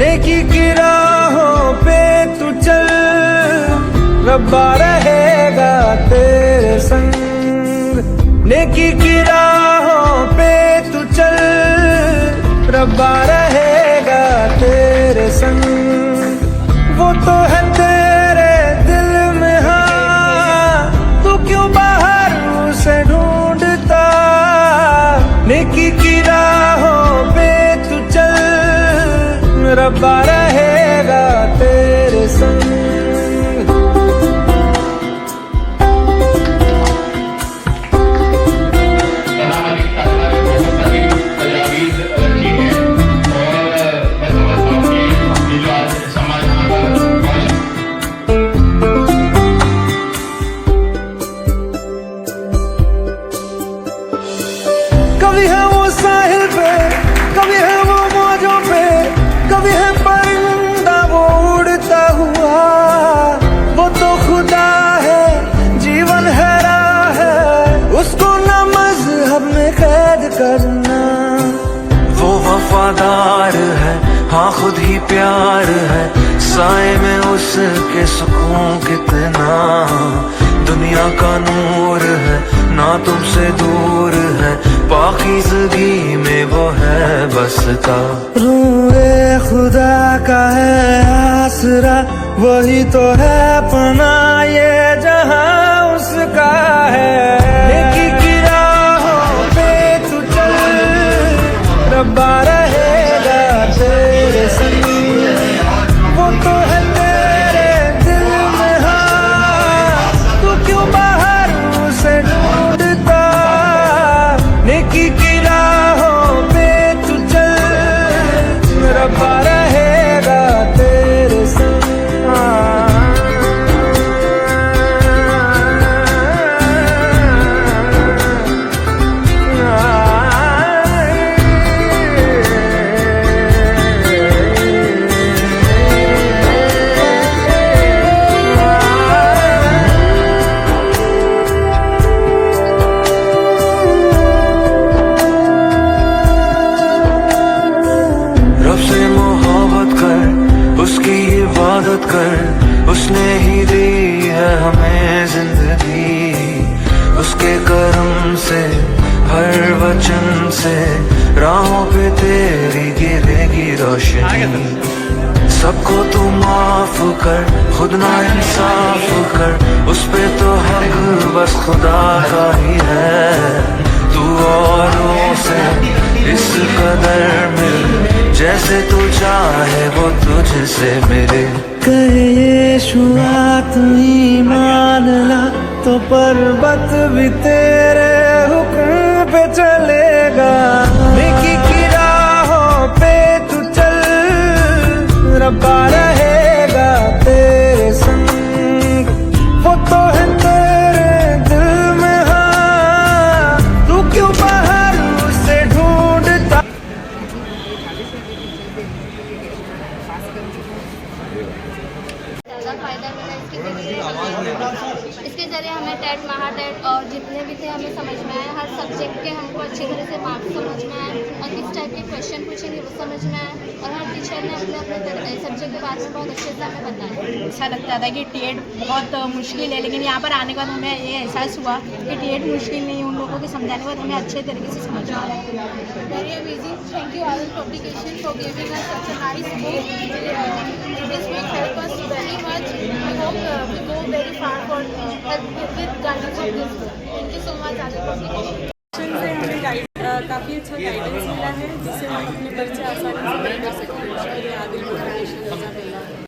नेकी की राहों पे तू चल, रब्बा रहेगा तेरे संग। नेकी की राहों पे तू चल, रब्बा रहेगा तेरे संग। वो तो है तेरे दिल में, हाँ तू क्यों बाहर उसे ढूंढता। नेकी की राहों पे तू चल, रब्बा रहेगा तेरे संग। कभी है वो साहिल पे, कभी है वो मौजों पे, कभी है परिंदा वो उड़ता हुआ। वो तो खुदा है, जीवन है राह है, उसको न मजहब में कैद करना। वो वफादार है, हाँ खुद ही प्यार है, साए में उसके सुकून कितना। दुनिया का नूर है, ना तुमसे दूर है, पाकीज़गी में वो है बसता। रूए खुदा का है आसरा, वही तो है पनाह ये जहां उसका है। नेकी की राहों पे तू चल, रब्बा रहेगा तेरे संग। वो तो है तेरे दिल में, हाँ तू क्यों बाहर उसे ढूंढता। नेकी की राहों पे तू चल, रब्बा रहेगा तेरे संग। रब से मोहब्बत कर, उसकी इबादत कर, उसने ही दी है हमें जिंदगी। उसके करम से, हर वचन से, राहों पे तेरी गिरेगी रोशनी। सबको तू माफ कर, खुद ना इंसाफ कर, उस पे तो हक बस खुदा का ही है। तू औरों से इस कदर मिल, जैसे तू चाहे वो तुझसे मिले। कहे यीशुआ तू ईमान ला, तो पर्वत भी तेरे हुक्म पे चलेगा। नेकी की राहों पे तू चल, रब्बा रहेगा तेरे संग। वो तो है तेरे दिल में, हाँ तू क्यों बाहर उसे ढूंढता। ज़्यादा फायदा मिला इसके जरिए हमें टेट, महाटेट और जितने भी थे हमें समझ में आए। हर सब्जेक्ट के हमको अच्छी तरह से मार्क्स समझ में आए और किस टाइप के क्वेश्चन पूछेंगे वो समझ में आए। और हर टीचर ने अपने अपने सब्जेक्ट के बारे में बहुत अच्छे से हमें बताया। ऐसा लगता था कि टेट बहुत मुश्किल है, लेकिन यहाँ पर आने के बाद हमें ये एहसास हुआ कि टेट मुश्किल नहीं। उन लोगों के समझाने के बाद हमें अच्छे तरीके से समझ में आया। Very amazing, thank you all publication for giving us such a nice book. This will help us very much. I hope we go very far for with guidance of this book. Thank you so much Adar publication. से हमें काफ़ी अच्छा guidance मिला है, जिससे हम अपने बच्चे आसानी से कर सकते हैं। आदिल पब्लिकेशन